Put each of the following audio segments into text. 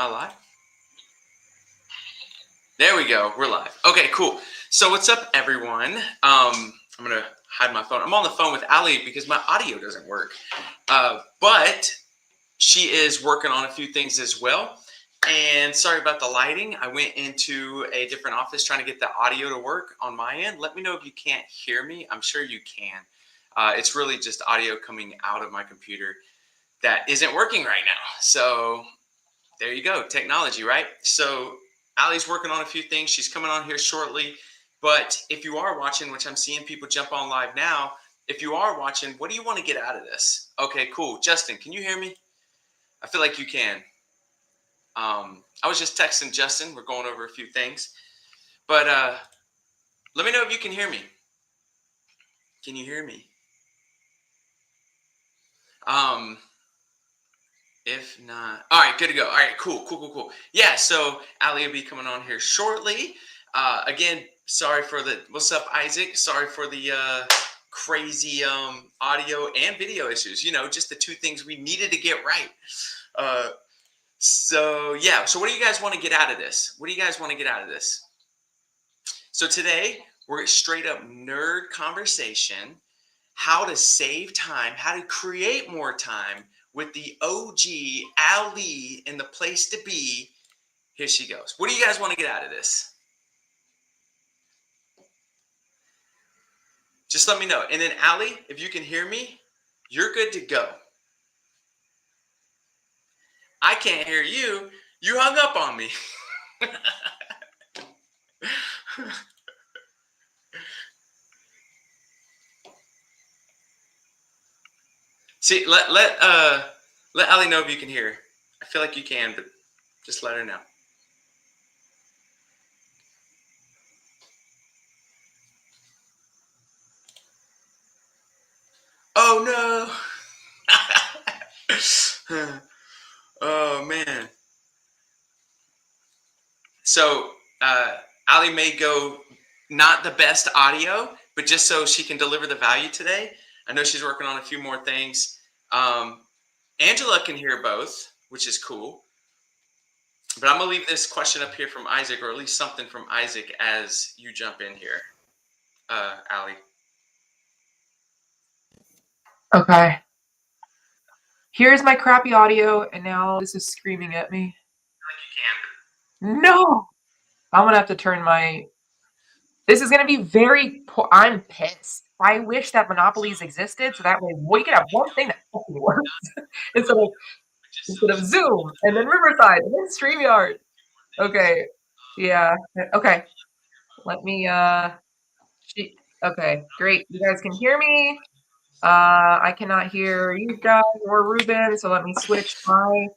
not live? There we go. We're live. Okay, cool. So what's up, everyone? I'm going to hide my phone. I'm on the phone with Ali because my audio doesn't work. But she is working on a few things as well. And sorry about the lighting. I went into a different office trying to get the audio to work on my end. Let me know if you can't hear me. I'm sure you can. It's really just audio coming out of my computer that isn't working right now. So there you go. Technology, right? So Ali's working on a few things. She's coming on here shortly. But if you are watching, which I'm seeing people jump on live now, if you are watching, what do you want to get out of this? Okay, cool. Justin, can you hear me? I feel like you can. I was just texting Justin. We're going over a few things. But let me know if you can hear me. Can you hear me? If not, all right, good to go. All right, cool. Yeah, so Ali will be coming on here shortly. Again, sorry for the, what's up, Isaac? Sorry for the crazy audio and video issues. You know, just the two things we needed to get right. So yeah, so what do you guys want to get out of this? What do you guys want to get out of this? So today, we're straight up nerd conversation, how to save time, how to create more time with the OG Ali in the place to be. Here she goes. What do you guys want to get out of this? Just let me know. And then Ali, if you can hear me, you're good to go. I can't hear you. You hung up on me. See, let Ali know if you can hear. I feel like you can, but just let her know. Oh no. Oh man. So Ali may go not the best audio, but just so she can deliver the value today. I know she's working on a few more things. Angela can hear both, which is cool. But I'm going to leave this question up here from Isaac, or at least something from Isaac as you jump in here, Ali. Okay. Here's my crappy audio, and now this is screaming at me. Like you can. No! I'm going to have to turn my... This is going to be very... I'm pissed. I wish that monopolies existed, so that way we could have one thing that fucking works instead of Zoom, and then Riverside, and then StreamYard. Okay. Yeah. Okay. Let me... Okay, great. You guys can hear me. I cannot hear you guys or Ruben, so let me switch my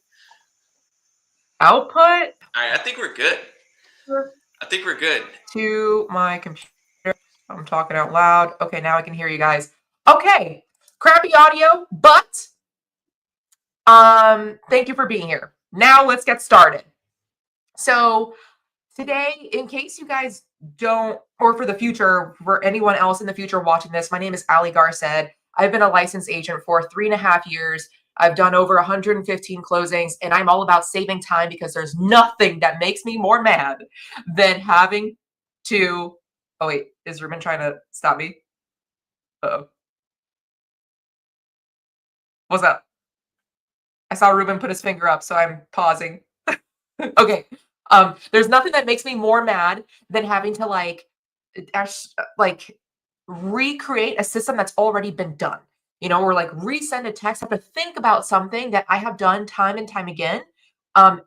output. All right, I think we're good. To my computer. I'm talking out loud. Okay, now I can hear you guys. Okay, crappy audio, but thank you for being here. Now let's get started. So today, in case you guys don't, or for the future, for anyone else in the future watching this, my name is Ali Garced. I've been a licensed agent for 3.5 years. I've done over 115 closings, and I'm all about saving time because there's nothing that makes me more mad than having to... Oh, wait, is Ruben trying to stop me? Uh-oh. What's up? I saw Ruben put his finger up, so I'm pausing. Okay. There's nothing that makes me more mad than having to recreate a system that's already been done. You know, or like resend a text. I have to think about something that I have done time and time again,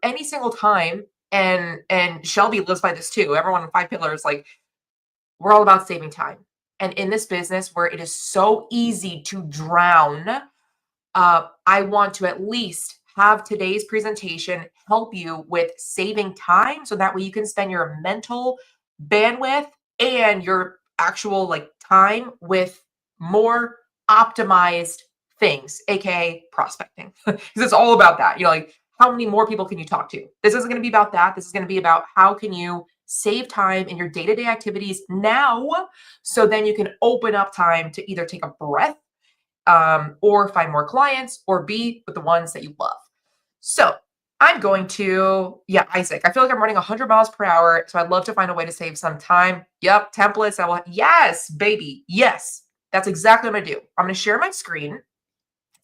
any single time. And Shelby lives by this too. Everyone in 5 Pillars, like, we're all about saving time. And in this business where it is so easy to drown, I want to at least have today's presentation help you with saving time, so that way you can spend your mental bandwidth and your actual time with more optimized things, aka prospecting. Because it's all about that. You know, like, how many more people can you talk to? This isn't going to be about that. This is going to be about how can you save time in your day-to-day activities now, so then you can open up time to either take a breath, or find more clients, or be with the ones that you love. So I'm going to, yeah, Isaac. I feel like I'm running 100 miles per hour, so I'd love to find a way to save some time. Yep, templates. Yes, baby. Yes, that's exactly what I'm going to do. I'm going to share my screen.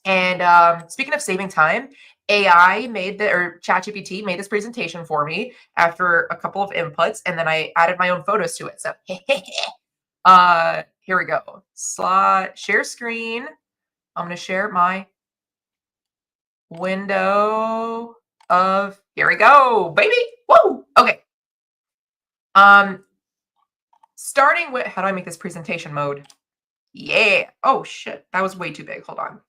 And speaking of saving time, AI or ChatGPT made this presentation for me after a couple of inputs, and then I added my own photos to it. So here we go. Share screen. I'm going to share my window of, here we go, baby. Whoa. Okay. Starting with, how do I make this presentation mode? Yeah. Oh shit. That was way too big. Hold on.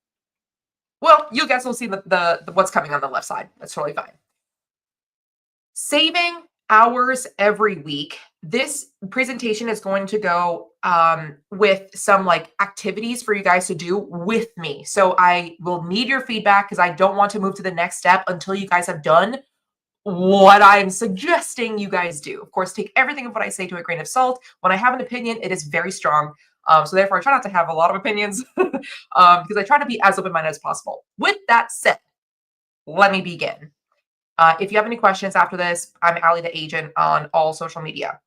Well, you guys will see the what's coming on the left side. That's totally fine. Saving hours every week. This presentation is going to go with some like activities for you guys to do with me. So I will need your feedback because I don't want to move to the next step until you guys have done what I'm suggesting you guys do. Of course, take everything of what I say to a grain of salt. When I have an opinion, it is very strong. So therefore, I try not to have a lot of opinions because I try to be as open-minded as possible. With that said, let me begin. If you have any questions after this, I'm Allie the Agent on all social media.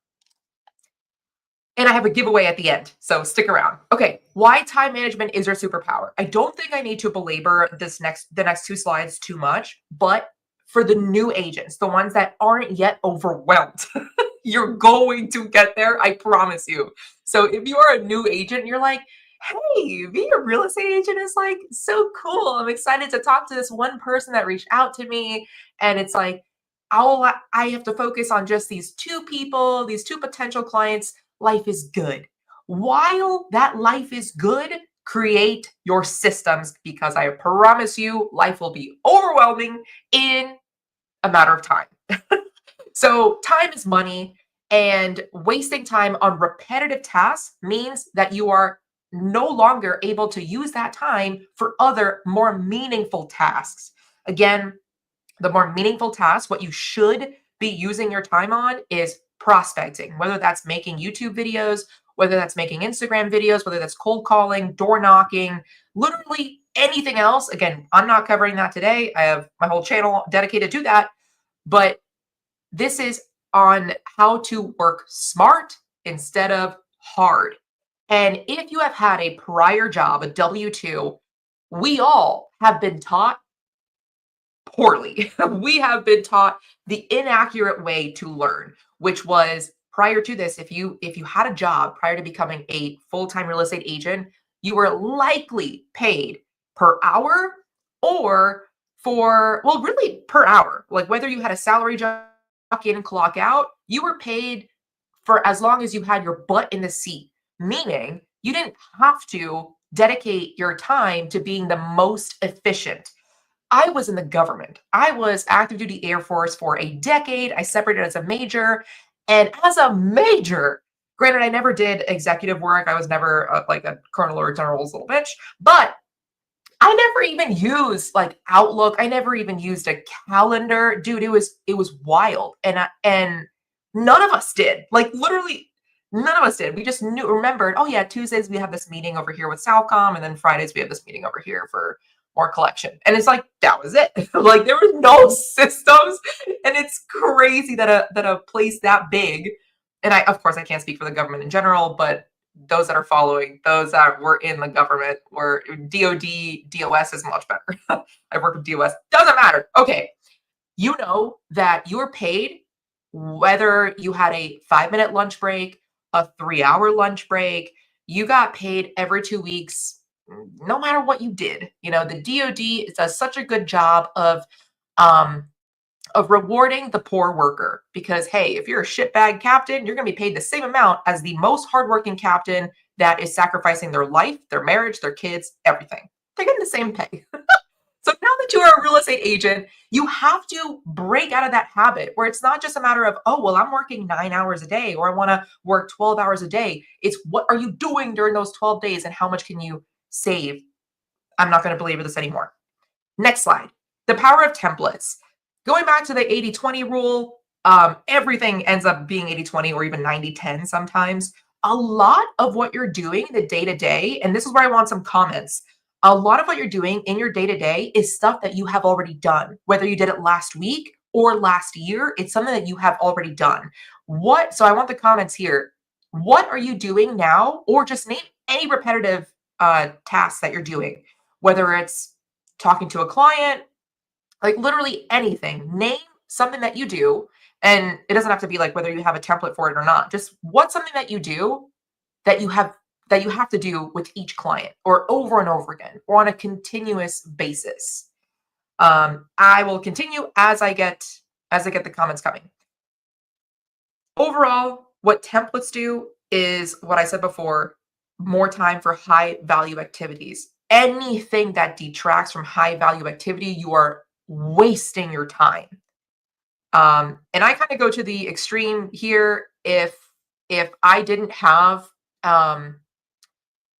And I have a giveaway at the end, so stick around. Okay, why time management is your superpower. I don't think I need to belabor the next two slides too much, but for the new agents, the ones that aren't yet overwhelmed, you're going to get there, I promise you. So if you are a new agent, you're like, hey, being a real estate agent is like so cool. I'm excited to talk to this one person that reached out to me. And it's like, I have to focus on just these two people, these two potential clients. Life is good. While that life is good, create your systems because I promise you life will be overwhelming in a matter of time. So time is money, and wasting time on repetitive tasks means that you are no longer able to use that time for other more meaningful tasks. Again, the more meaningful tasks, what you should be using your time on is prospecting, whether that's making YouTube videos, whether that's making Instagram videos, whether that's cold calling, door knocking, literally anything else. Again, I'm not covering that today. I have my whole channel dedicated to that, but this is on how to work smart instead of hard. And if you have had a prior job, a W-2, we all have been taught poorly. We have been taught the inaccurate way to learn, which was prior to this, if you had a job prior to becoming a full-time real estate agent, you were likely paid per hour or really per hour. Like whether you had a salary job, clock in and clock out, you were paid for as long as you had your butt in the seat, meaning you didn't have to dedicate your time to being the most efficient. I was in the government. I was active duty Air Force for a decade. I separated as a major. And as a major, granted, I never did executive work. I was never like a colonel or a general's little bitch, but I never even used like Outlook. I never even used a calendar. Dude, it was wild. And none of us did. Like literally none of us did. We just remembered, oh yeah, Tuesdays we have this meeting over here with Salcom, and then Fridays we have this meeting over here for more collection. And it's like that was it. Like there was no systems. And it's crazy that a place that big, and I of course I can't speak for the government in general, but those that are following, those that were in the government, were DOD, DOS is much better. I work with DOS. Doesn't matter. Okay. You know that you're paid whether you had a 5-minute lunch break, a 3-hour lunch break, you got paid every 2 weeks, no matter what you did. You know, the DOD does such a good job of rewarding the poor worker because, hey, if you're a shitbag captain, you're going to be paid the same amount as the most hardworking captain that is sacrificing their life, their marriage, their kids, everything. They're getting the same pay. So now that you are a real estate agent, you have to break out of that habit where it's not just a matter of, oh, well, I'm working 9 hours a day or I want to work 12 hours a day. It's what are you doing during those 12 days and how much can you save? I'm not going to belabor this anymore. Next slide. The power of templates. Going back to the 80-20 rule, everything ends up being 80-20 or even 90-10 sometimes. A lot of what you're doing the day-to-day, and this is where I want some comments. A lot of what you're doing in your day-to-day is stuff that you have already done. Whether you did it last week or last year, it's something that you have already done. So I want the comments here. What are you doing now? Or just name any repetitive tasks that you're doing, whether it's talking to a client, like literally anything. Name something that you do, and it doesn't have to be like whether you have a template for it or not. Just what's something that you do that you have to do with each client, or over and over again, or on a continuous basis. I will continue as I get the comments coming. Overall, what templates do is what I said before: more time for high value activities. Anything that detracts from high value activity, you are wasting your time. And I kind of go to the extreme here. If I didn't have I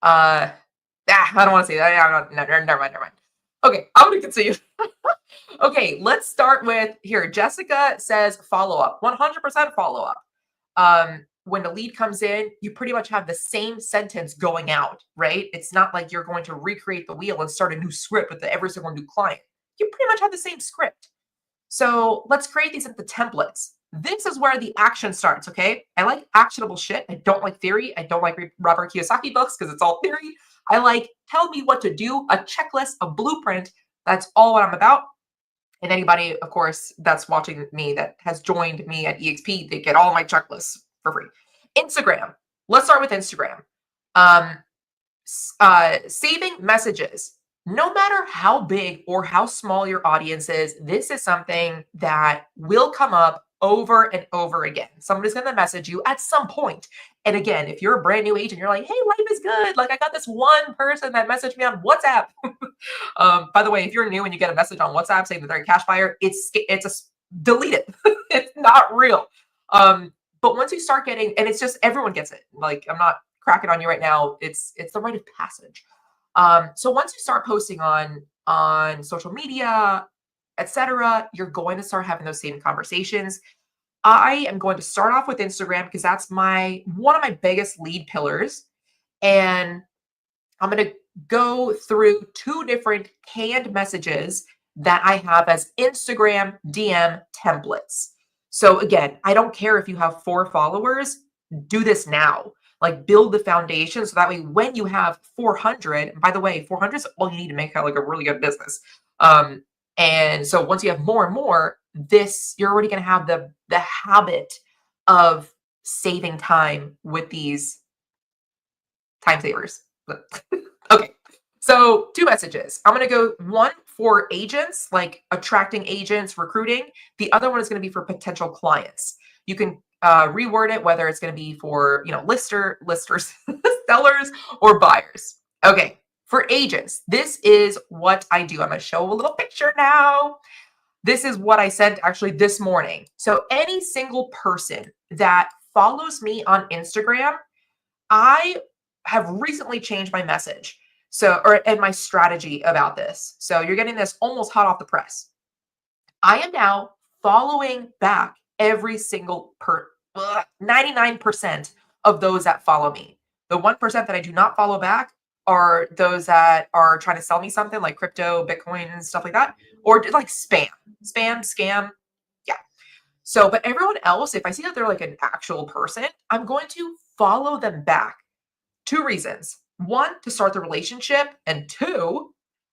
don't want to say that. Never mind. Okay, I'm gonna continue. Okay, let's start with here. Jessica says follow up, 100% follow up. When a lead comes in, you pretty much have the same sentence going out, right? It's not like you're going to recreate the wheel and start a new script with every single new client. You pretty much have the same script. So let's create these into templates. This is where the action starts, okay? I like actionable shit. I don't like theory. I don't like Robert Kiyosaki books because it's all theory. I like tell me what to do, a checklist, a blueprint. That's all what I'm about. And anybody, of course, that's watching me that has joined me at EXP, they get all my checklists for free. Instagram. Let's start with Instagram. Saving messages. No matter how big or how small your audience is, this is something that will come up over and over again. Somebody's going to message you at some point. And again, if you're a brand new agent, you're like, hey, life is good. Like I got this one person that messaged me on WhatsApp. By the way, if you're new and you get a message on WhatsApp saying that they're a cash buyer, delete it. It's not real. But once you start getting, and it's just, everyone gets it. Like I'm not cracking on you right now. It's the rite of passage. So once you start posting on social media, etc., you're going to start having those same conversations. I am going to start off with Instagram because that's one of my biggest lead pillars. And I'm going to go through 2 different canned messages that I have as Instagram DM templates. So again, I don't care if you have 4 followers, do this now. Like build the foundation so that way when you have 400, and by the way, 400 is all you need to make like a really good business. And so once you have more and more, you're already going to have the habit of saving time with these time savers. Okay. So 2 messages. I'm going to go one for agents, like attracting agents, recruiting. The other one is going to be for potential clients. You can reword it, whether it's going to be for, listers, sellers, or buyers. Okay. For agents, this is what I do. I'm going to show a little picture now. This is what I sent actually this morning. So any single person that follows me on Instagram, I have recently changed my message. And my strategy about this. So you're getting this almost hot off the press. I am now following back every single 99% of those that follow me. The 1% that I do not follow back are those that are trying to sell me something like crypto, Bitcoin, and stuff like that, or like scam. Yeah. So, but everyone else, if I see that they're like an actual person, I'm going to follow them back. 2 reasons. 1, to start the relationship, and 2,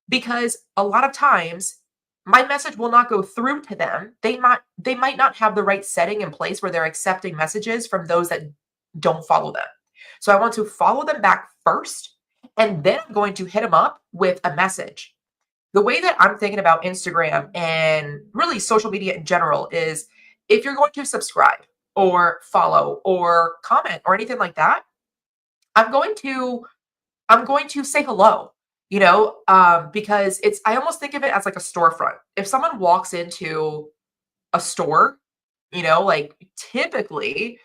because a lot of times my message will not go through to them. They might not have the right setting in place where they're accepting messages from those that don't follow them. So I want to follow them back first, and then I'm going to hit them up with a message. The way that I'm thinking about Instagram and really social media in general is if you're going to subscribe or follow or comment or anything like that, I'm going to say hello, because I almost think of it as like a storefront. If someone walks into a store, like typically,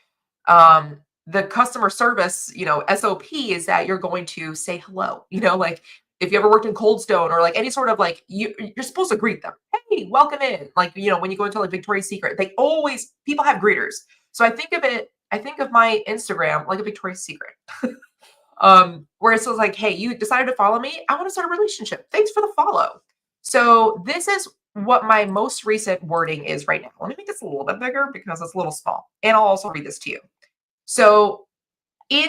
the customer service, SOP is that you're going to say hello, like if you ever worked in Cold Stone or like any sort of like, you're supposed to greet them. Hey, welcome in. Like, when you go into like Victoria's Secret, people have greeters. So I think of my Instagram like a Victoria's Secret. Where it's like, hey, you decided to follow me. I want to start a relationship. Thanks for the follow. So this is what my most recent wording is right now. Let me make this a little bit bigger because it's a little small. And I'll also read this to you. So in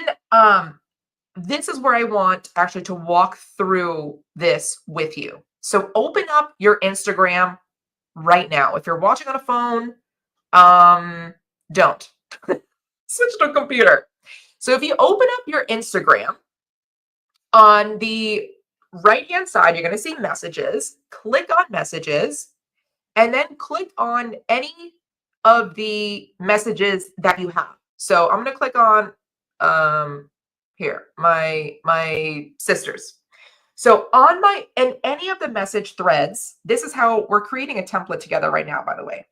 this is where I want actually to walk through this with you. So open up your Instagram right now. If you're watching on a phone, don't. Switch to a computer. So if you open up your Instagram, on the right-hand side, you're going to see messages. Click on messages, and then click on any of the messages that you have. So I'm going to click on here, my sisters. So on in any of the message threads, this is how we're creating a template together right now, by the way.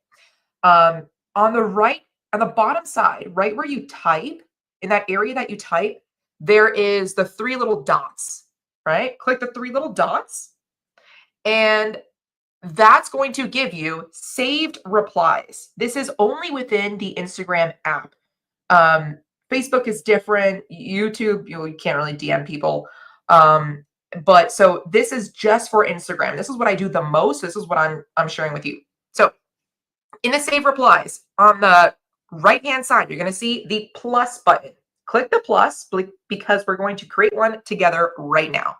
On the bottom side, right where you type, in that area that you type, there is the 3 little dots, right? Click the 3 little dots, and that's going to give you saved replies. This is only within the Instagram app. Facebook is different. YouTube, you can't really DM people. But so this is just for Instagram. This is what I do the most. This is what I'm sharing with you. So in the save replies, on the right-hand side, you're going to see the plus button. Click the plus because we're going to create one together right now.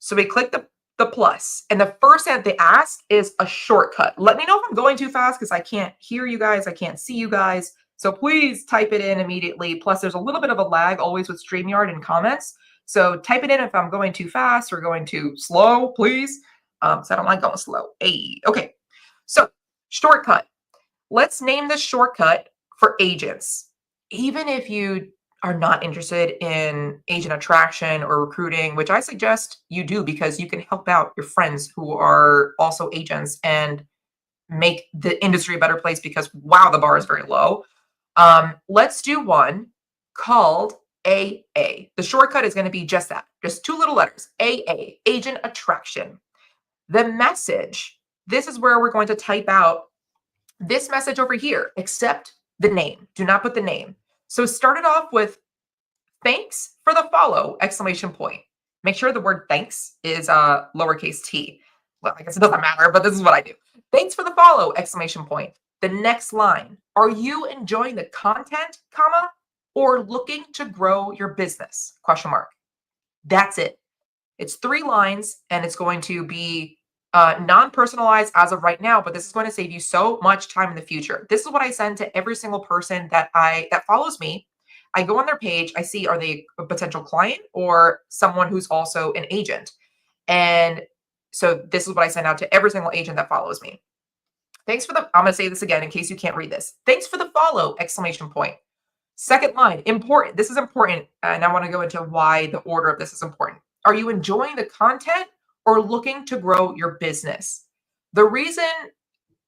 So we click the plus, and the first thing that they ask is a shortcut. Let me know if I'm going too fast because I can't hear you guys. I can't see you guys. So please type it in immediately. Plus, there's a little bit of a lag always with StreamYard and comments. So type it in if I'm going too fast or going too slow, please. So I don't like going slow. Hey, okay. So shortcut. Let's name this shortcut for agents. Even if you are not interested in agent attraction or recruiting, which I suggest you do because you can help out your friends who are also agents and make the industry a better place because, wow, the bar is very low. Let's do one called AA. The shortcut is going to be just that, just 2 little letters, AA, agent attraction. The message, this is where we're going to type out this message over here, except the name. Do not put the name. So start it off with thanks for the follow, exclamation point. Make sure the word thanks is lowercase t. Well, I guess it doesn't matter, but this is what I do. Thanks for the follow, exclamation point. The next line, are you enjoying the content, comma, or looking to grow your business, question mark. That's it. It's 3 lines, and it's going to be non-personalized as of right now, but this is going to save you so much time in the future. This is what I send to every single person that follows me. I go on their page, I see, are they a potential client or someone who's also an agent? And so this is what I send out to every single agent that follows me. Thanks for I'm going to say this again in case you can't read this. Thanks for the follow, exclamation point. Second line, important. This is important, and I want to go into why the order of this is important. Are you enjoying the content or looking to grow your business? The reason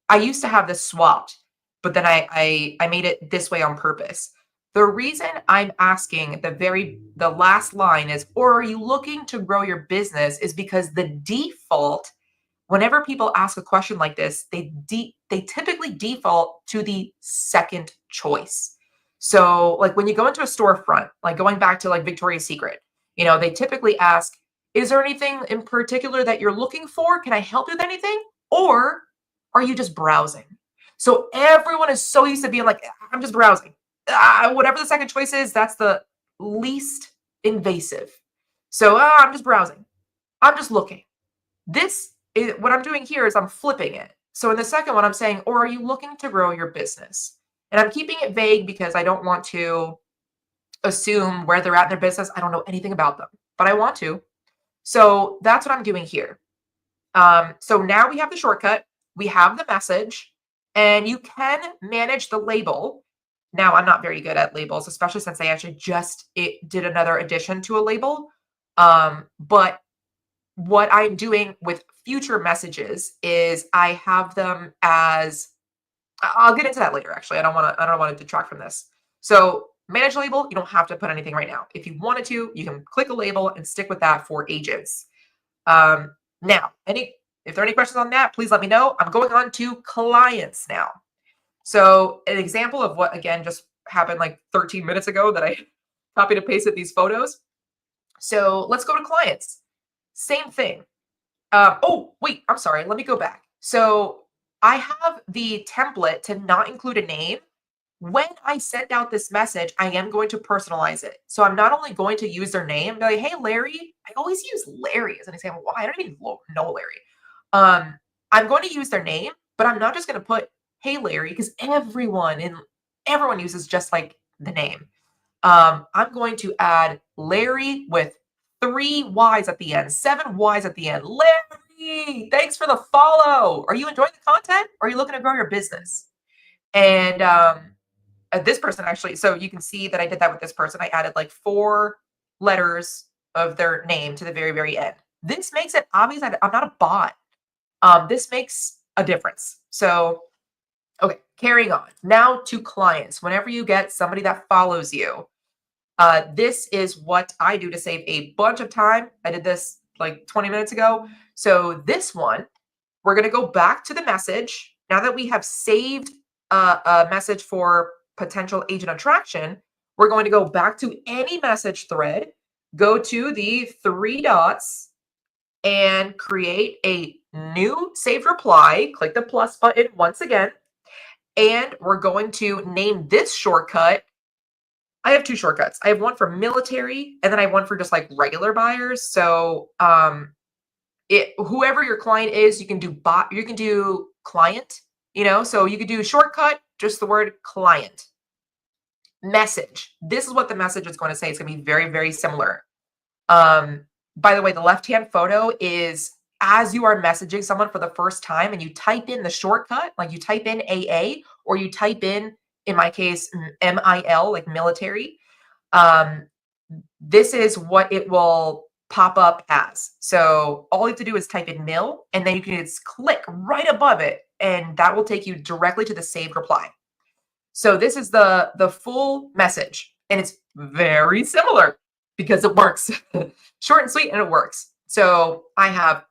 I used to have this swapped, but then I made it this way on purpose. The reason I'm asking the last line is, or are you looking to grow your business, is because the default, whenever people ask a question like this, they typically default to the second choice. So like when you go into a storefront, like going back to like Victoria's Secret, they typically ask, is there anything in particular that you're looking for? Can I help you with anything? Or are you just browsing? So everyone is so used to being like, I'm just browsing. Whatever the second choice is, that's the least invasive. So I'm just browsing. I'm just looking. What I'm doing here is I'm flipping it. So in the second one, I'm saying, or are you looking to grow your business? And I'm keeping it vague because I don't want to assume where they're at in their business. I don't know anything about them, but I want to. So that's what I'm doing here. So now we have the shortcut, we have the message, and you can manage the label. Now, I'm not very good at labels, especially since I actually just did another addition to a label. But what I'm doing with future messages is I have them as, I'll get into that later, actually. I don't want to detract from this. So manage label, you don't have to put anything right now. If you wanted to, you can click a label and stick with that for agents. Now, if there are any questions on that, please let me know. I'm going on to clients now. So an example of what, again, just happened like 13 minutes ago that I Copy and pasted these photos. So let's go to clients. Same thing. Oh, wait, I'm sorry. Let me go back. So I have the template to not include a name. When I send out this message, I am going to personalize it. So I'm not only going to use their name, be like, hey, Larry. I always use Larry as an example. Why? I don't even know Larry. I'm going to use their name, but I'm not just going to put, hey, Larry, because everyone uses just like the name. I'm going to add Larry with 3 Y's at the end, 7 Y's at the end. Larry, thanks for the follow. Are you enjoying the content? Or are you looking to grow your business? And this person actually, so you can see that I did that with this person. I added like 4 letters of their name to the very, very end. This makes it obvious that I'm not a bot. This makes a difference. So, okay, carrying on. Now to clients. Whenever you get somebody that follows you, this is what I do to save a bunch of time. I did this like 20 minutes ago. So this one, we're going to go back to the message. Now that we have saved a message for potential agent attraction, we're going to go back to any message thread, go to the 3 dots, and create a new saved reply. Click the plus button once again. And we're going to name this shortcut. I have 2 shortcuts. I have one for military, and then I have one for just like regular buyers. So whoever your client is, you can do client, so you could do shortcut, just the word client. Message. This is what the message is going to say. It's going to be very, very similar. By the way, the left-hand photo is as you are messaging someone for the first time and you type in the shortcut, like you type in AA or you type in my case, MIL, like military. This is what it will pop up as. So all you have to do is type in mil, and then you can just click right above it, and that will take you directly to the saved reply. So this is the full message, and it's very similar because it works. Short and sweet, and it works. So I have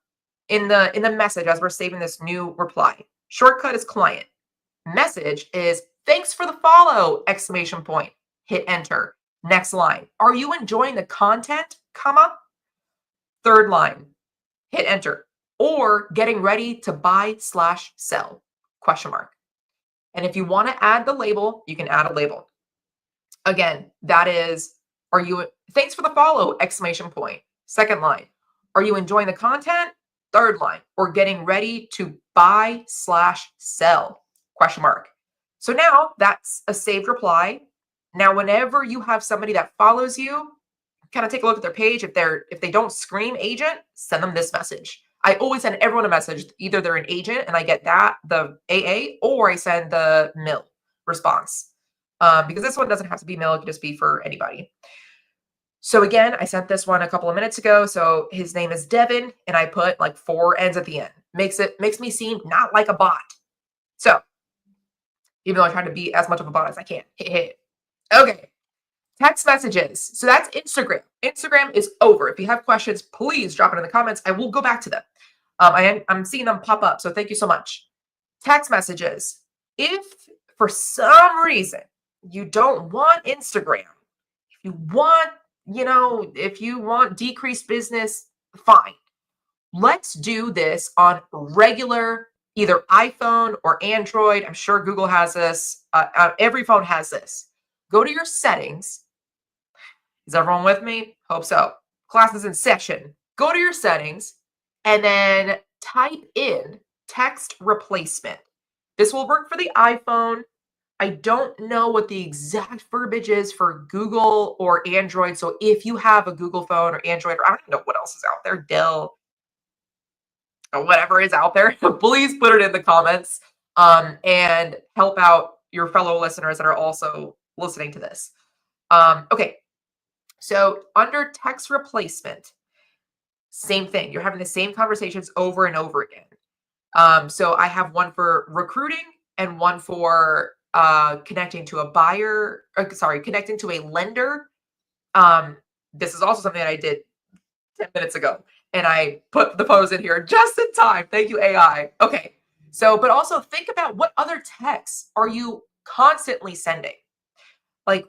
in the message, as we're saving this new reply, shortcut is client. Message is thanks for the follow, exclamation point. Hit enter. Next line. Are you enjoying the content, comma? Third line. Hit enter. Or getting ready to buy/sell, question mark. And if you want to add the label, you can add a label. Again, that is, thanks for the follow, exclamation point. Second line. Are you enjoying the content? Third line. Or getting ready to buy/sell, question mark. So now that's a saved reply. Now, whenever you have somebody that follows you, kind of take a look at their page. If they don't scream agent, send them this message. I always send everyone a message. Either they're an agent and I get the AA, or I send the MIL response. Because this one doesn't have to be MIL, it can just be for anybody. So again, I sent this one a couple of minutes ago. So his name is Devin, and I put like 4 N's at the end. Makes me seem not like a bot. So even though I try to be as much of a bot as I can. Okay. Text messages. So that's Instagram. Instagram is over. If you have questions, please drop it in the comments. I will go back to them. I'm seeing them pop up. So thank you so much. Text messages. If for some reason you don't want Instagram, if you want decreased business, fine. Let's do this on regular, either iPhone or Android. I'm sure Google has this. Every phone has this. Go to your settings. Is everyone with me? Hope so. Class is in session. Go to your settings and then type in text replacement. This will work for the iPhone. I don't know what the exact verbiage is for Google or Android. So if you have a Google phone or Android, or I don't even know what else is out there, Dell, or whatever is out there, please put it in the comments and help out your fellow listeners that are also listening to this. Okay. So under text replacement, same thing. You're having the same conversations over and over again. So I have one for recruiting and one for connecting to a buyer, connecting to a lender. This is also something that I did 10 minutes ago, and I put the pose in here just in time. Thank you, AI. Okay. So, but also think about what other texts are you constantly sending? Like,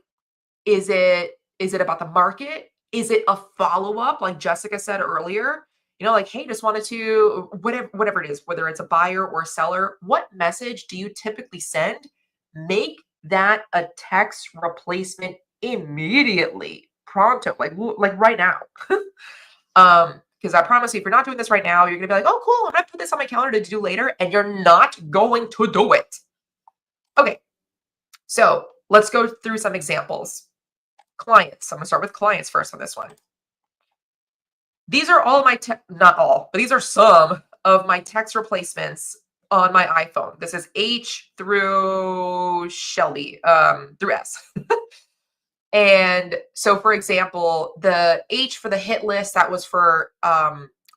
is it Is it about the market? Is it a follow-up, like Jessica said earlier? Like, hey, just wanted to, whatever it is, whether it's a buyer or a seller, what message do you typically send? Make that a text replacement immediately, pronto, like right now. Because I promise you, if you're not doing this right now, you're gonna be like, oh, cool, I'm gonna put this on my calendar to do later, and you're not going to do it. Okay, so let's go through some examples. Clients. I'm gonna start with clients first on this one. These are all of my, not all, but these are some of my text replacements on my iPhone. This is H through Shelby, through S. And so, for example, the H for the hit list, that was for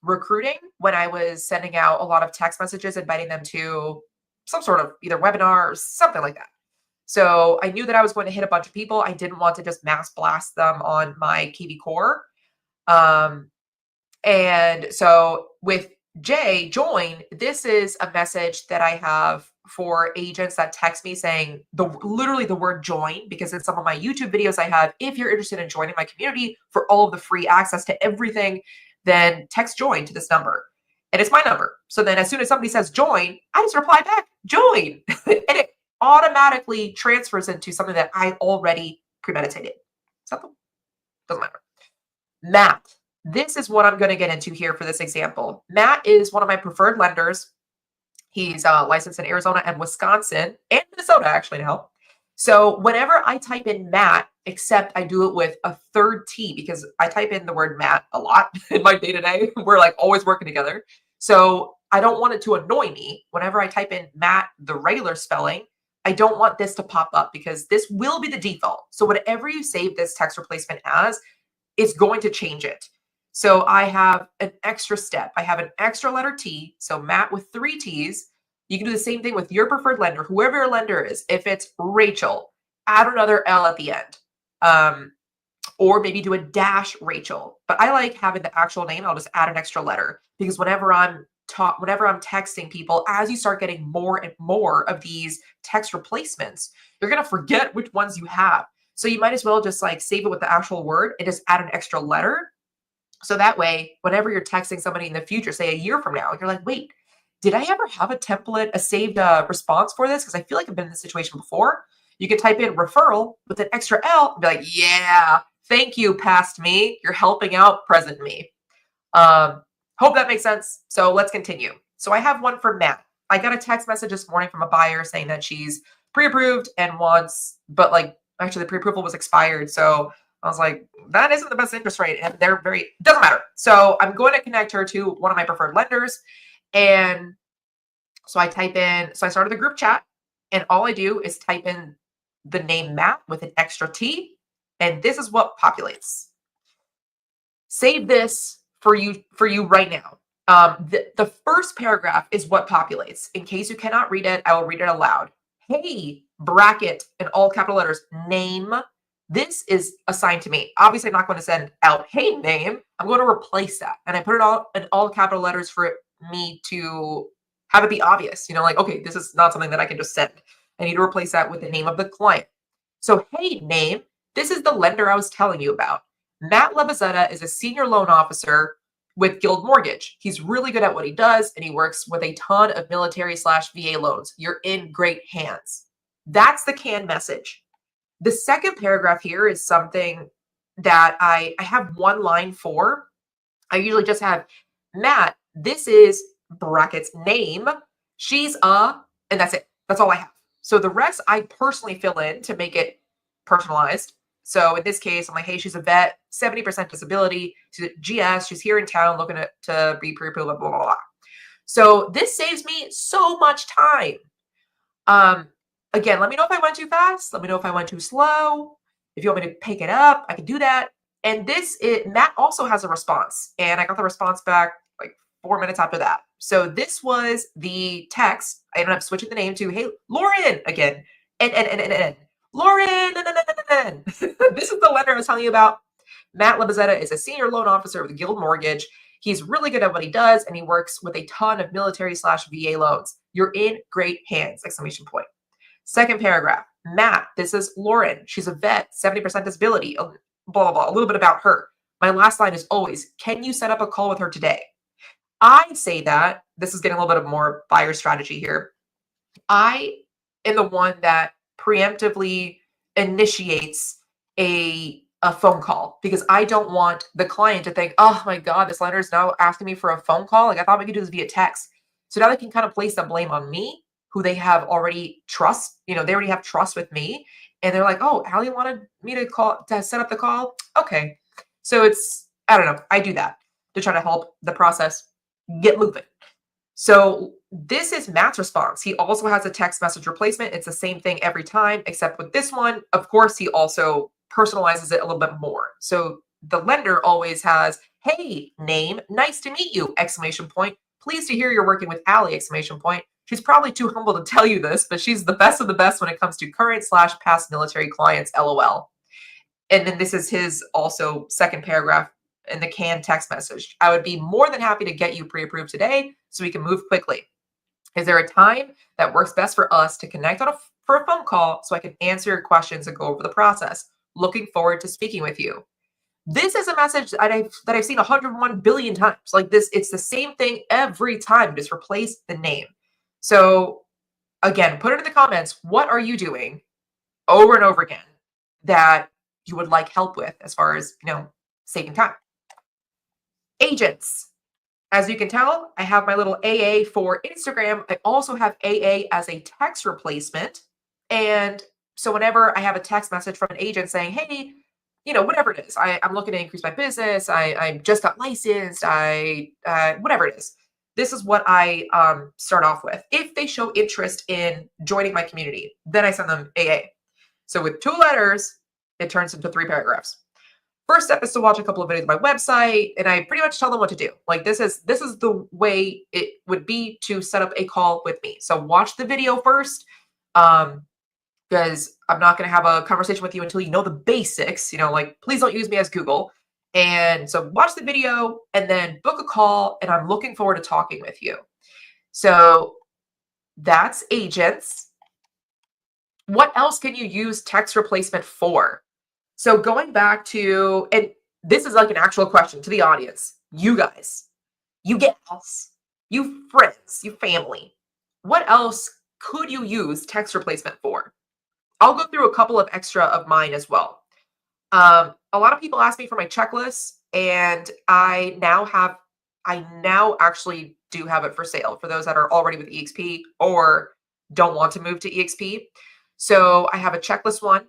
recruiting, when I was sending out a lot of text messages, inviting them to some sort of either webinar or something like that. So I knew that I was going to hit a bunch of people. I didn't want to just mass blast them on my KV Core. And so with J, join, this is a message that I have for agents that text me saying literally the word join, because in some of my YouTube videos I have, if you're interested in joining my community for all of the free access to everything, then text join to this number. And it's my number. So then as soon as somebody says join, I just reply back, join. And it automatically transfers into something that I already premeditated. Simple. Doesn't matter. Matt. This is what I'm going to get into here for this example. Matt is one of my preferred lenders. He's licensed in Arizona and Wisconsin and Minnesota actually now. So whenever I type in Matt, except I do it with a third T, because I type in the word Matt a lot in my day-to-day. We're like always working together. So I don't want it to annoy me. Whenever I type in Matt, the regular spelling, I don't want this to pop up, because this will be the default. So whatever you save this text replacement as, it's going to change it. So I have an extra step. I have an extra letter T. So Matt with 3 T's. You can do the same thing with your preferred lender, whoever your lender is. If it's Rachel, add another L at the end. Or maybe do a dash Rachel. But I like having the actual name. I'll just add an extra letter, because whenever I'm texting people, as you start getting more and more of these text replacements, you're going to forget which ones you have. So you might as well just like save it with the actual word and just add an extra letter. So that way, whenever you're texting somebody in the future, say a year from now, you're like, wait, did I ever have a template, a saved response for this? Because I feel like I've been in this situation before. You can type in referral with an extra L and be like, yeah, thank you, past me. You're helping out present me. Hope that makes sense. So let's continue. So I have one for Matt. I got a text message this morning from a buyer saying that she's pre-approved and wants, but like actually the pre-approval was expired. So I was like, that isn't the best interest rate. And they're doesn't matter. So I'm going to connect her to one of my preferred lenders. And so I started the group chat, and all I do is type in the name Matt with an extra T. And this is what populates. Save this for you right now. The first paragraph is what populates. In case you cannot read it, I will read it aloud. Hey, bracket in all capital letters, name. This is assigned to me. Obviously, I'm not going to send out, hey, name. I'm going to replace that. And I put it all in all capital letters for me to have it be obvious. Like, okay, this is not something that I can just send. I need to replace that with the name of the client. So, hey, name. This is the lender I was telling you about. Matt Lebazetta is a senior loan officer with Guild Mortgage. He's really good at what he does, and he works with a ton of military/VA loans. You're in great hands. That's the canned message. The second paragraph here is something that I have one line for. I usually just have Matt. This is brackets name. She's and that's it. That's all I have. So the rest I personally fill in to make it personalized. So in this case, I'm like, hey, she's a vet, 70% disability. She's a GS. She's here in town looking to be pre-approved, blah, blah, blah. So this saves me so much time. Again, let me know if I went too fast. Let me know if I went too slow. If you want me to pick it up, I can do that. And Matt also has a response. And I got the response back like 4 minutes after that. So this was the text. I ended up switching the name to, hey, Lauren, again. And. Lauren, this is the lender I was telling you about. Matt Lebazetta is a senior loan officer with Guild Mortgage. He's really good at what he does, and he works with a ton of military/VA loans. You're in great hands, exclamation point. Second paragraph, Matt, this is Lauren. She's a vet, 70% disability, blah, blah, blah, a little bit about her. My last line is always, can you set up a call with her today? I say that, this is getting a little bit of more buyer strategy here. I am the one that preemptively initiates a phone call because I don't want the client to think, oh my God, this lender is now asking me for a phone call. Like I thought we could do this via text. So now they can kind of place the blame on me, who they have already trust, they already have trust with me. And they're like, oh, Allie wanted me to set up the call. Okay. So I don't know. I do that to try to help the process get moving. So this is Matt's response. He also has a text message replacement. It's the same thing every time, except with this one, of course, he also personalizes it a little bit more. So the lender always has, hey, name, nice to meet you, exclamation point. Pleased to hear you're working with Allie, exclamation point. She's probably too humble to tell you this, but she's the best of the best when it comes to current/past military clients, LOL. And then this is his also second paragraph in the canned text message. I would be more than happy to get you pre-approved today so we can move quickly. Is there a time that works best for us to connect for a phone call so I can answer your questions and go over the process? Looking forward to speaking with you. This is a message that I've seen 101 billion times. Like this, it's the same thing every time. Just replace the name. So again, put it in the comments. What are you doing over and over again that you would like help with as far as, saving time? Agents. As you can tell, I have my little AA for Instagram. I also have AA as a text replacement. And so whenever I have a text message from an agent saying, hey, whatever it is, I'm looking to increase my business. I just got licensed. Whatever it is. This is what I start off with. If they show interest in joining my community, then I send them AA. So with 2 letters, it turns into 3 paragraphs. First step is to watch a couple of videos on my website, and I pretty much tell them what to do. Like this is the way it would be to set up a call with me. So watch the video first, because I'm not going to have a conversation with you until you know the basics. Like please don't use me as Google. And so watch the video and then book a call, and I'm looking forward to talking with you. So that's agents. What else can you use text replacement for? So going back to, and this is like an actual question to the audience, you guys, you gals, you friends, you family, what else could you use text replacement for? I'll go through a couple of extra of mine as well. A lot of people ask me for my checklist, and I now actually do have it for sale for those that are already with EXP or don't want to move to EXP. So I have a checklist one.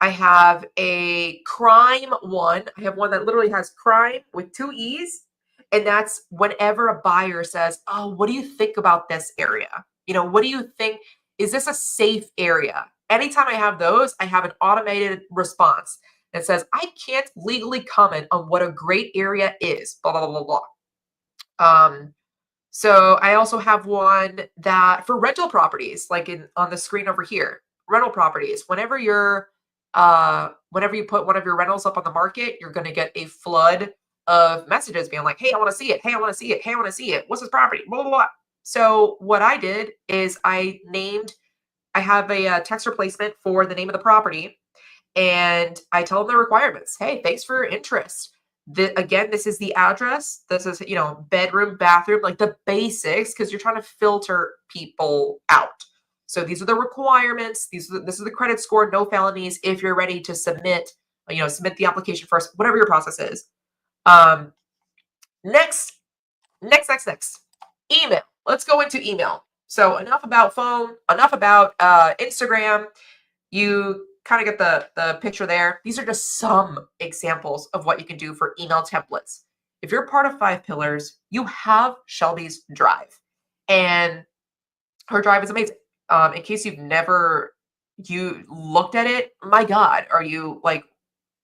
I have a crime one. I have one that literally has crime with 2 E's. And that's whenever a buyer says, oh, what do you think about this area? What do you think? Is this a safe area? Anytime I have those, I have an automated response that says, I can't legally comment on what a great area is, blah, blah, blah, blah, blah. So I also have one that for rental properties, like on the screen over here, rental properties, whenever you put one of your rentals up on the market, you're going to get a flood of messages being like, hey, I want to see it. Hey, I want to see it. Hey, I want to see it. What's this property? Blah, blah, blah. So what I did is I have a text replacement for the name of the property, and I tell them the requirements. Hey, thanks for your interest. Again, this is the address. This is, bedroom, bathroom, like the basics, because you're trying to filter people out. So these are the requirements. This is the credit score, no felonies. If you're ready to submit the application first, whatever your process is. Next, email. Let's go into email. So enough about phone, enough about Instagram. You kind of get the picture there. These are just some examples of what you can do for email templates. If you're part of 5 Pillars, you have Shelby's drive, and her drive is amazing. In case you've never looked at it, my God, are you like,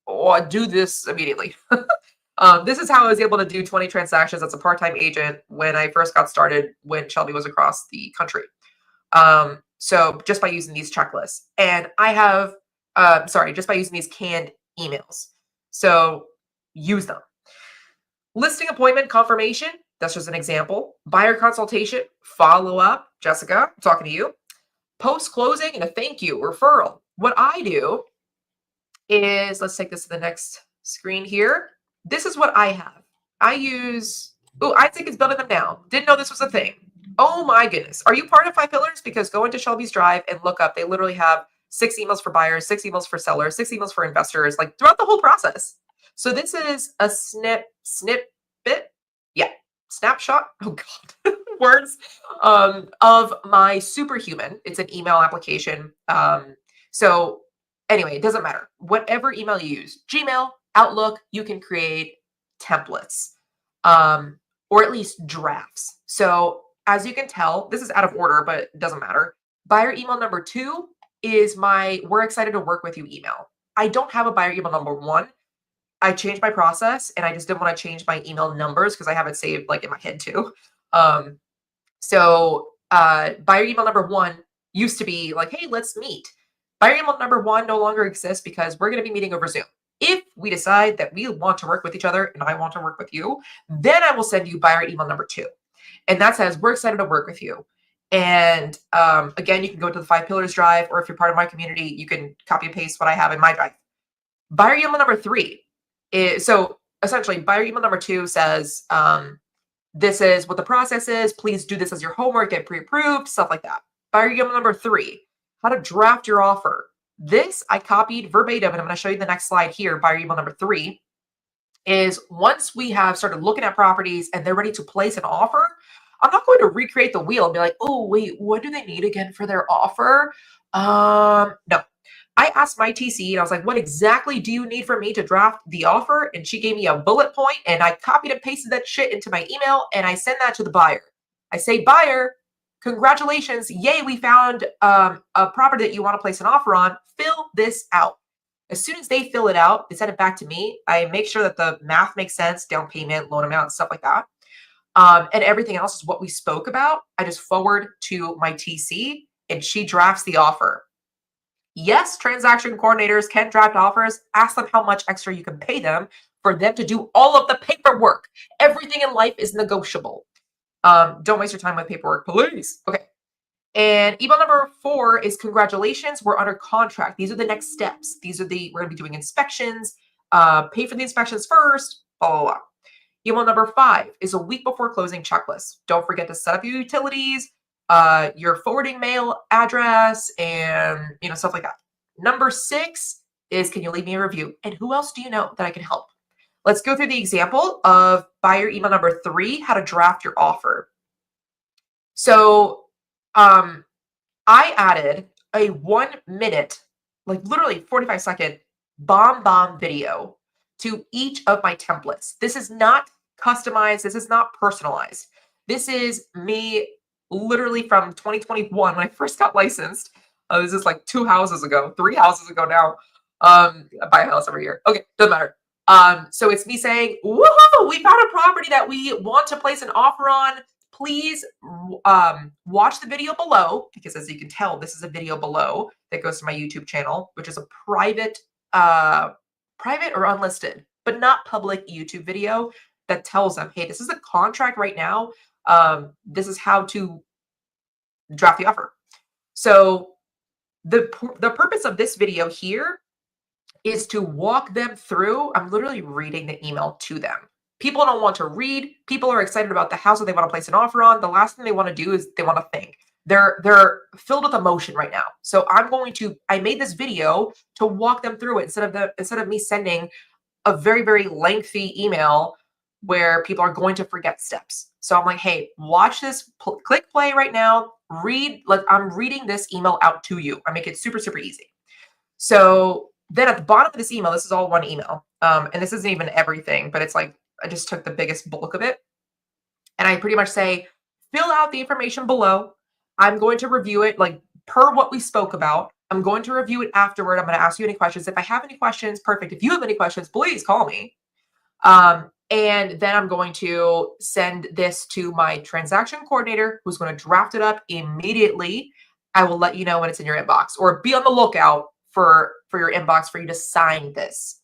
oh, do this immediately. This is how I was able to do 20 transactions as a part-time agent when I first got started, when Shelby was across the country. So just by using these checklists, and I have, just by using these canned emails. So use them. Listing appointment confirmation. That's just an example. Buyer consultation, follow up. Jessica, I'm talking to you. Post closing and a thank you referral. What I do is, let's take this to the next screen here, this is what I have. I use, oh, Isaac is building them now. Didn't know this was a thing. Oh my goodness. Are you part of 5 Pillars? Because go into Shelby's Drive and look up. They literally have 6 emails for buyers, 6 emails for sellers, 6 emails for investors, like throughout the whole process. So this is a snippet. Yeah. Snapshot. Oh God. Words. Of my Superhuman. It's an email application. So anyway, it doesn't matter. Whatever email you use, Gmail, Outlook, you can create templates, or at least drafts. So as you can tell, this is out of order, but it doesn't matter. Buyer email number 2 is my we're excited to work with you email. I don't have a buyer email number 1. I changed my process and I just didn't want to change my email numbers because I have it saved like in my head too. So buyer email number 1 used to be like, hey, let's meet. Buyer email number 1 no longer exists because we're going to be meeting over Zoom. If we decide that we want to work with each other and I want to work with you, then I will send you buyer email number 2. And that says, we're excited to work with you. And again, you can go to the 5 Pillars Drive, or if you're part of my community, you can copy and paste what I have in my drive. Buyer email number 3 is, so essentially buyer email number 2 says, this is what the process is. Please do this as your homework, get pre-approved, stuff like that. Buyer email number 3, how to draft your offer. This I copied verbatim, and I'm going to show you the next slide here. Buyer email number 3 is once we have started looking at properties and they're ready to place an offer, I'm not going to recreate the wheel and be like, oh, wait, what do they need again for their offer? No. I asked my TC and I was like, what exactly do you need from me to draft the offer? And she gave me a bullet point and I copied and pasted that shit into my email and I send that to the buyer. I say, buyer, congratulations. Yay, we found a property that you want to place an offer on. Fill this out. As soon as they fill it out, they send it back to me. I make sure that the math makes sense, down payment, loan amount, stuff like that. And everything else is what we spoke about. I just forward to my TC and she drafts the offer. Yes, transaction coordinators can draft offers. Ask them how much extra you can pay them for them to do all of the paperwork. Everything in life is negotiable. Don't waste your time with paperwork, please. Okay. And email number 4 is congratulations. We're under contract. These are the next steps. We're going to be doing inspections. Pay for the inspections first, blah, blah, blah. Email number 5 is a week before closing checklist. Don't forget to set up your utilities, your forwarding mail address, and stuff like that. Number 6 is, can you leave me a review? And who else do you know that I can help? Let's go through the example of buyer email number 3, how to draft your offer. So I added a 1 minute, like literally 45-second bomb video to each of my templates. This is not customized. This is not personalized. This is me literally from 2021 when I first got licensed. This is like 3 houses ago now. I buy a house every year. Okay, doesn't matter. So it's me saying, woohoo, we found a property that we want to place an offer on. Please watch the video below, because as you can tell, this is a video below that goes to my YouTube channel, which is a private or unlisted, but not public YouTube video that tells them, hey, this is a contract right now. This is how to draft the offer. So the purpose of this video here is to walk them through. I'm literally reading the email to them. People don't want to read. People are excited about the house that they want to place an offer on. The last thing they want to do is they want to think. They're filled with emotion right now. So I made this video to walk them through it instead of me sending a very, very lengthy email where people are going to forget steps. So I'm like, hey, watch this, click play right now, read, like I'm reading this email out to you. I make it super, super easy. So then at the bottom of this email, this is all one email. And this isn't even everything, but it's like, I just took the biggest bulk of it. And I pretty much say, fill out the information below. I'm going to review it like per what we spoke about. I'm going to review it afterward. I'm going to ask you any questions. If I have any questions, perfect. If you have any questions, please call me. And then I'm going to send this to my transaction coordinator, who's going to draft it up immediately. I will let you know when it's in your inbox, or be on the lookout for your inbox for you to sign this.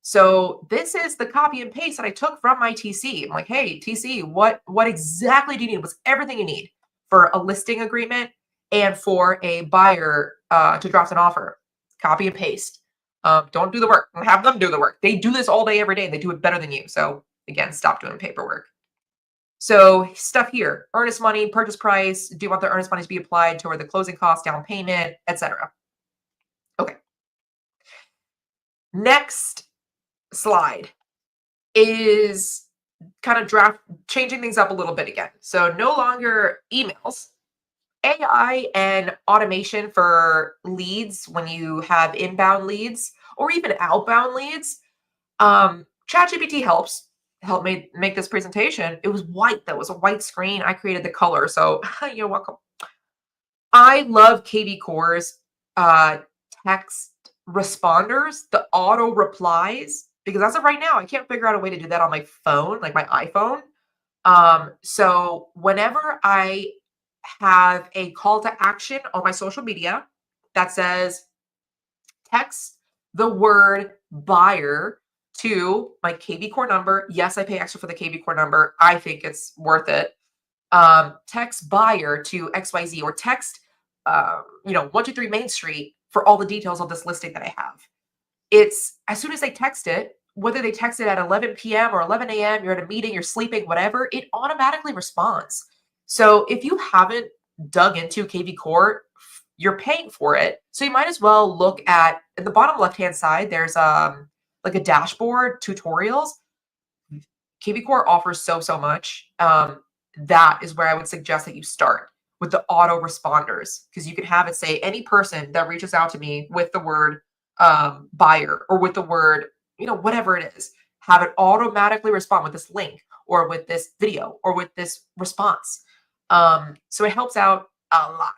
So this is the copy and paste that I took from my TC. I'm like, hey, TC, what exactly do you need? What's everything you need for a listing agreement and for a buyer to draft an offer? Copy and paste. Don't do the work. Have them do the work. They do this all day, every day, and they do it better than you. So again, stop doing paperwork. So stuff here, earnest money, purchase price. Do you want the earnest money to be applied toward the closing cost, down payment, etc.? Okay. Next slide is kind of changing things up a little bit again. So no longer emails. AI and automation for leads when you have inbound leads or even outbound leads. ChatGPT help make this presentation. It was white. That was a white screen. I created the color. So you're welcome. I love KV Core's text responders, the auto replies, because as of right now, I can't figure out a way to do that on my phone, like my iPhone. So whenever I have a call to action on my social media that says text the word buyer to my KV Core number. Yes, I pay extra for the KV Core number. I think it's worth it. Text buyer to XYZ or text, 123 Main Street for all the details of this listing that I have. It's as soon as they text it, whether they text it at 11 p.m. or 11 a.m., you're at a meeting, you're sleeping, whatever, it automatically responds. So if you haven't dug into KV Core, you're paying for it. So you might as well look at the bottom left-hand side, there's like a dashboard, tutorials. KV Core offers so much. That is where I would suggest that you start with the auto responders, because you can have it say any person that reaches out to me with the word buyer or with the word, whatever it is, have it automatically respond with this link or with this video or with this response. So it helps out a lot.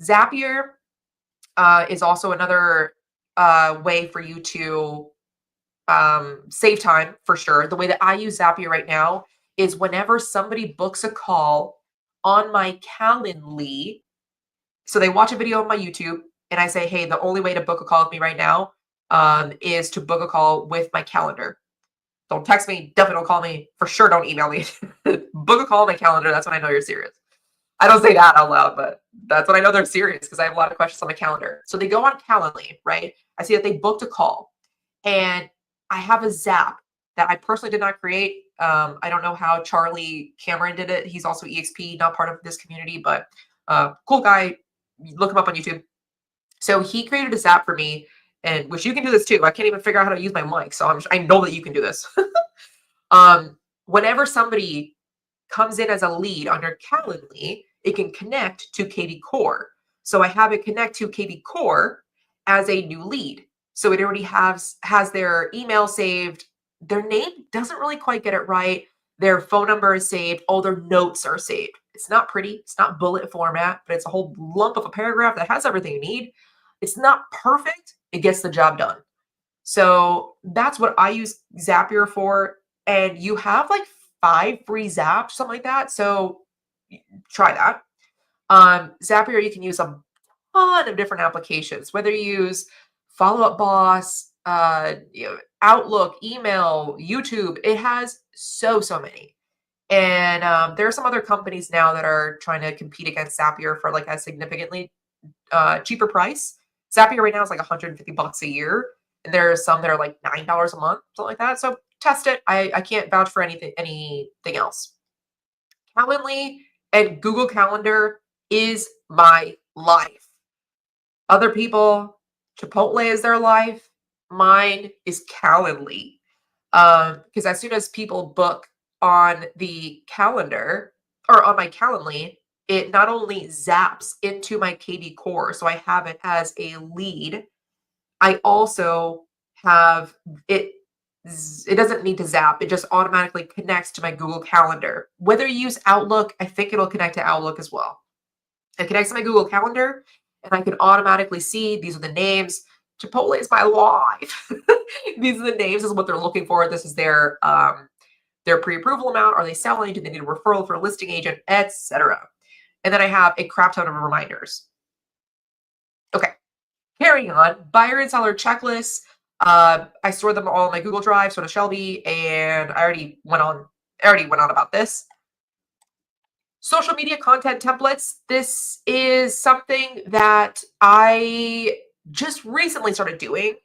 Zapier is also another way for you to save time for sure. The way that I use Zapier right now is whenever somebody books a call on my Calendly, so they watch a video on my YouTube and I say, hey, the only way to book a call with me right now is to book a call with my calendar. Don't text me, definitely don't call me, for sure don't email me. Book a call on my calendar, that's when I know you're serious. I don't say that out loud, but that's when I know they're serious because I have a lot of questions on my calendar. So they go on Calendly, right? I see that they booked a call and I have a Zap that I personally did not create. I don't know how Charlie Cameron did it. He's also EXP, not part of this community, but cool guy. Look him up on YouTube. So he created a Zap for me, and which you can do this too. I can't even figure out how to use my mic, so I know that you can do this. Whenever somebody comes in as a lead on your Calendly, it can connect to KV Core. So I have it connect to KV Core as a new lead. So it already has their email saved. Their name doesn't really quite get it right. Their phone number is saved. All their notes are saved. It's not pretty. It's not bullet format, but it's a whole lump of a paragraph that has everything you need. It's not perfect. It gets the job done. So that's what I use Zapier for. And you have like 5 free zaps, something like that. So try that. Zapier, you can use a ton of different applications, whether you use Follow Up Boss, Outlook, email, YouTube. It has so many. And there are some other companies now that are trying to compete against Zapier for like a significantly cheaper price. Zapier right now is like $150 a year. And there are some that are like $9 a month, something like that. So test it. I can't vouch for anything else. Calendly and Google Calendar is my life. Other people, Chipotle is their life. Mine is Calendly. Because as soon as people book on the calendar or on my Calendly, it not only zaps into my KV Core, so I have it as a lead. I also have it. It doesn't need to zap. It just automatically connects to my Google Calendar. Whether you use Outlook, I think it'll connect to Outlook as well. It connects to my Google Calendar, and I can automatically see these are the names. Chipotle is my life. These are the names. This is what they're looking for. This is their pre-approval amount. Are they selling? Do they need a referral for a listing agent, etc. And then I have a crap ton of reminders. Okay, carrying on. Buyer and seller checklists. I store them all in my Google Drive, so does Shelby, and I already went on about this. Social media content templates. This is something that I just recently started doing.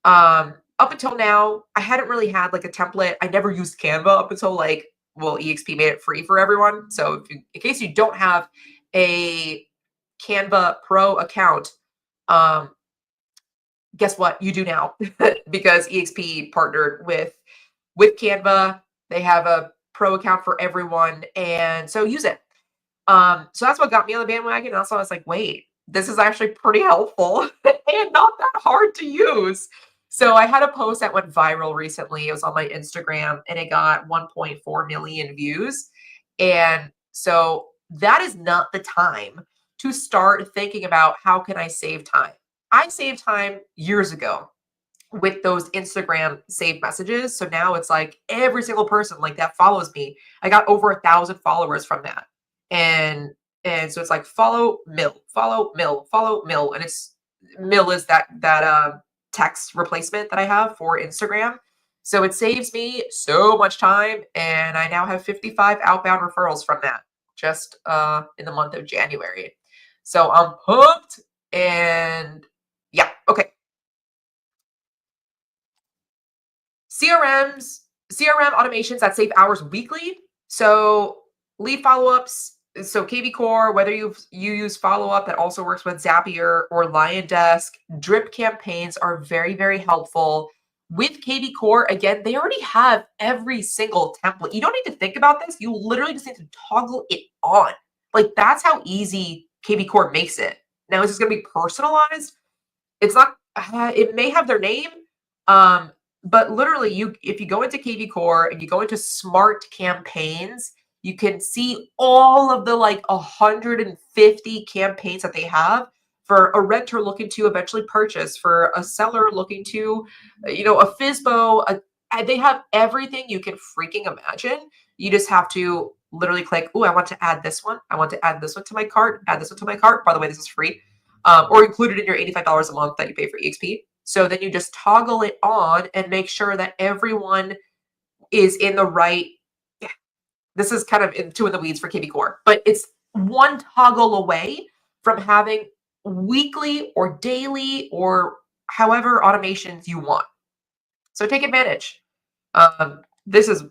Up until now, I hadn't really had like a template. I never used Canva up until like, well, EXP made it free for everyone. So if you, in case you don't have a Canva Pro account, um, guess what? You do now because EXP partnered with Canva. They have a pro account for everyone, and so use it. So that's what got me on the bandwagon. And also, I was like, wait, this is actually pretty helpful and not that hard to use. So I had a post that went viral recently. It was on my Instagram and it got 1.4 million views. And so that is not the time to start thinking about how can I save time. I saved time years ago with those Instagram saved messages. So now it's like every single person like that follows me. I got over 1,000 followers from that. And so it's like follow Mill, follow Mill, follow Mill. And it's Mill is that text replacement that I have for Instagram. So it saves me so much time. And I now have 55 outbound referrals from that just in the month of January. So I'm pumped. And yeah, okay. CRM automations that save hours weekly. So lead follow-ups. So KV Core, whether you use follow-up, that also works with Zapier or Lion Desk. Drip campaigns are very, very helpful. With KV Core, again, they already have every single template. You don't need to think about this. You literally just need to toggle it on. Like that's how easy KV Core makes it. Now, is this going to be personalized? It's not. It may have their name, but literally, if you go into KV Core and you go into Smart Campaigns, you can see all of the like 150 campaigns that they have for a renter looking to eventually purchase, for a seller looking to, a FISBO. They have everything you can freaking imagine. You just have to literally click, oh, I want to add this one. I want to add this one to my cart, add this one to my cart. By the way, this is free. Or included in your $85 a month that you pay for EXP. So then you just toggle it on and make sure that everyone is in the right. Yeah, this is kind of in the weeds for KV Core, but it's one toggle away from having weekly or daily or however automations you want. So take advantage. This is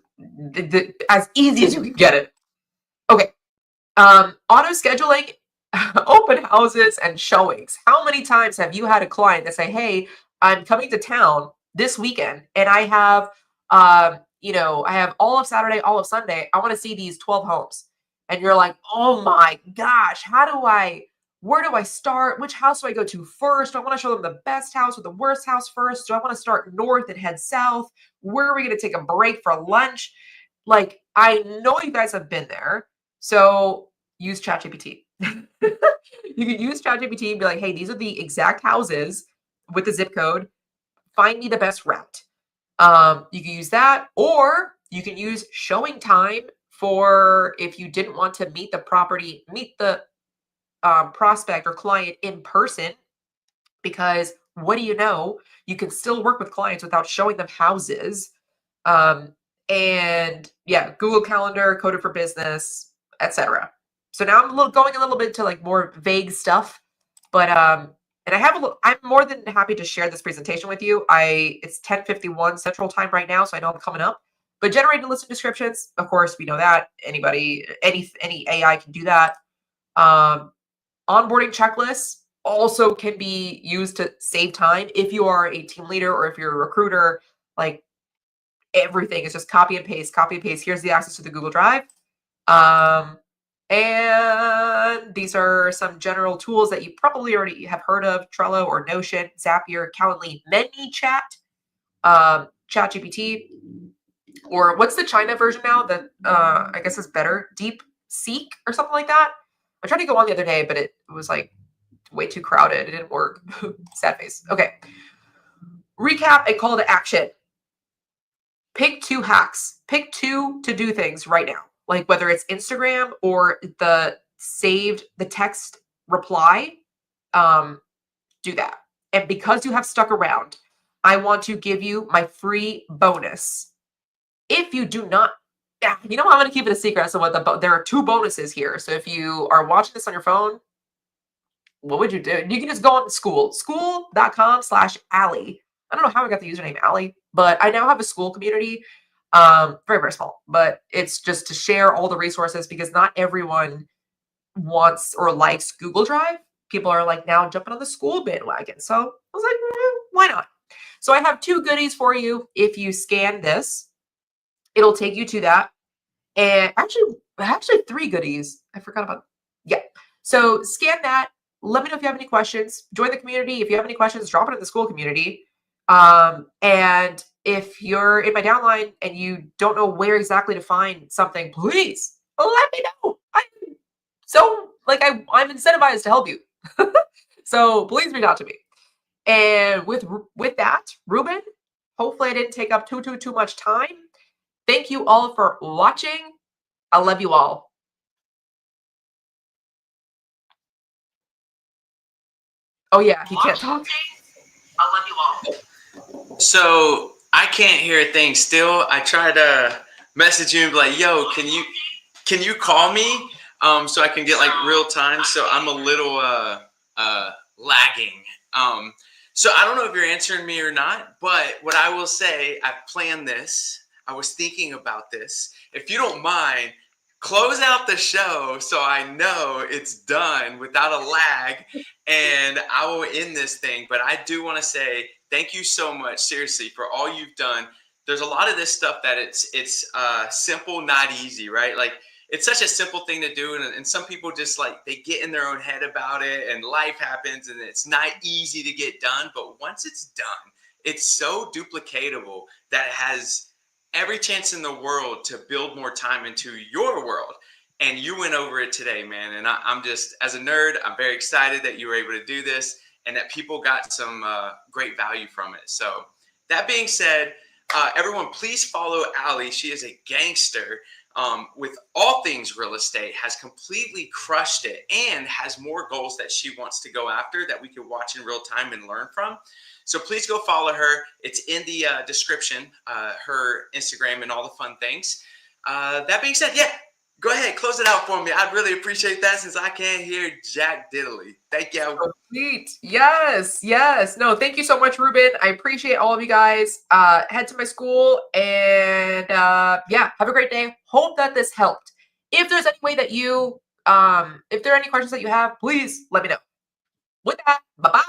as easy as you can get it. Okay. Auto scheduling, open houses and showings. How many times have you had a client that say, hey, I'm coming to town this weekend and I have, I have all of Saturday, all of Sunday. I want to see these 12 homes. And you're like, oh my gosh, where do I start? Which house do I go to first? Do I want to show them the best house or the worst house first? Do I want to start north and head south? Where are we going to take a break for lunch? Like, I know you guys have been there. So use ChatGPT. You can use ChatGPT and be like, hey, these are the exact houses with the zip code. Find me the best route. You can use that, or you can use showing time for if you didn't want to meet the prospect or client in person, because what do you know? You can still work with clients without showing them houses. And yeah, Google Calendar, Coded for Business, etc. So now I'm going a little bit to like more vague stuff, but and I'm more than happy to share this presentation with you. It's 10:51 Central Time right now, so I know I'm coming up. But generating listing descriptions, of course, we know that any AI can do that. Onboarding checklists also can be used to save time if you are a team leader or if you're a recruiter. Like everything is just copy and paste, copy and paste. Here's the access to the Google Drive. And these are some general tools that you probably already have heard of: Trello or Notion, Zapier, Calendly, ManyChat, ChatGPT, or what's the China version now that I guess is better? DeepSeek or something like that. I tried to go on the other day, but it was like way too crowded. It didn't work. Sad face. Okay. Recap and call to action. Pick 2 hacks. Pick 2 to do things right now. Like whether it's Instagram or the text reply, do that. And because you have stuck around, I want to give you my free bonus. If you do not, I'm going to keep it a secret as to what there are 2 bonuses here. So if you are watching this on your phone, what would you do? You can just go on school.com/Allie. I don't know how I got the username Allie, but I now have a school community. Very, very small, but it's just to share all the resources because not everyone wants or likes Google Drive. People are like now jumping on the school bandwagon. So I was like, why not? So I have 2 goodies for you. If you scan this, it'll take you to that. And actually 3 goodies. I forgot about. Yeah. So scan that. Let me know if you have any questions. Join the community. If you have any questions, drop it in the school community. And if you're in my downline and you don't know where exactly to find something, please let me know. I'm incentivized to help you. So please reach out to me. And with that, Ruben, hopefully I didn't take up too much time. Thank you all for watching. I love you all. Oh yeah, he can't talk. I love you all. So I can't hear a thing still. I try to message you and be like, yo, can you call me? So I can get like real time. So I'm a little lagging. So I don't know if you're answering me or not, but what I will say, I've planned this. I was thinking about this. If you don't mind, close out the show so I know it's done without a lag, and I will end this thing. But I do want to say thank you so much, seriously, for all you've done. There's a lot of this stuff that it's simple, not easy, right? Like it's such a simple thing to do, and some people just like they get in their own head about it, and life happens, and it's not easy to get done. But once it's done, it's so duplicatable that it has every chance in the world to build more time into your world. And you went over it today, man. And I'm just, as a nerd, I'm very excited that you were able to do this and that people got some great value from it. So that being said, everyone, please follow Allie. She is a gangster with all things real estate, has completely crushed it, and has more goals that she wants to go after that we can watch in real time and learn from. So please go follow her. It's in the description, her Instagram and all the fun things. That being said, yeah, go ahead, close it out for me. I'd really appreciate that since I can't hear Jack Diddley. Thank you. Sweet. Yes. No, thank you so much, Ruben. I appreciate all of you guys. Head to my school and yeah, have a great day. Hope that this helped. If there's any way that you, if there are any questions that you have, please let me know. With that, bye-bye.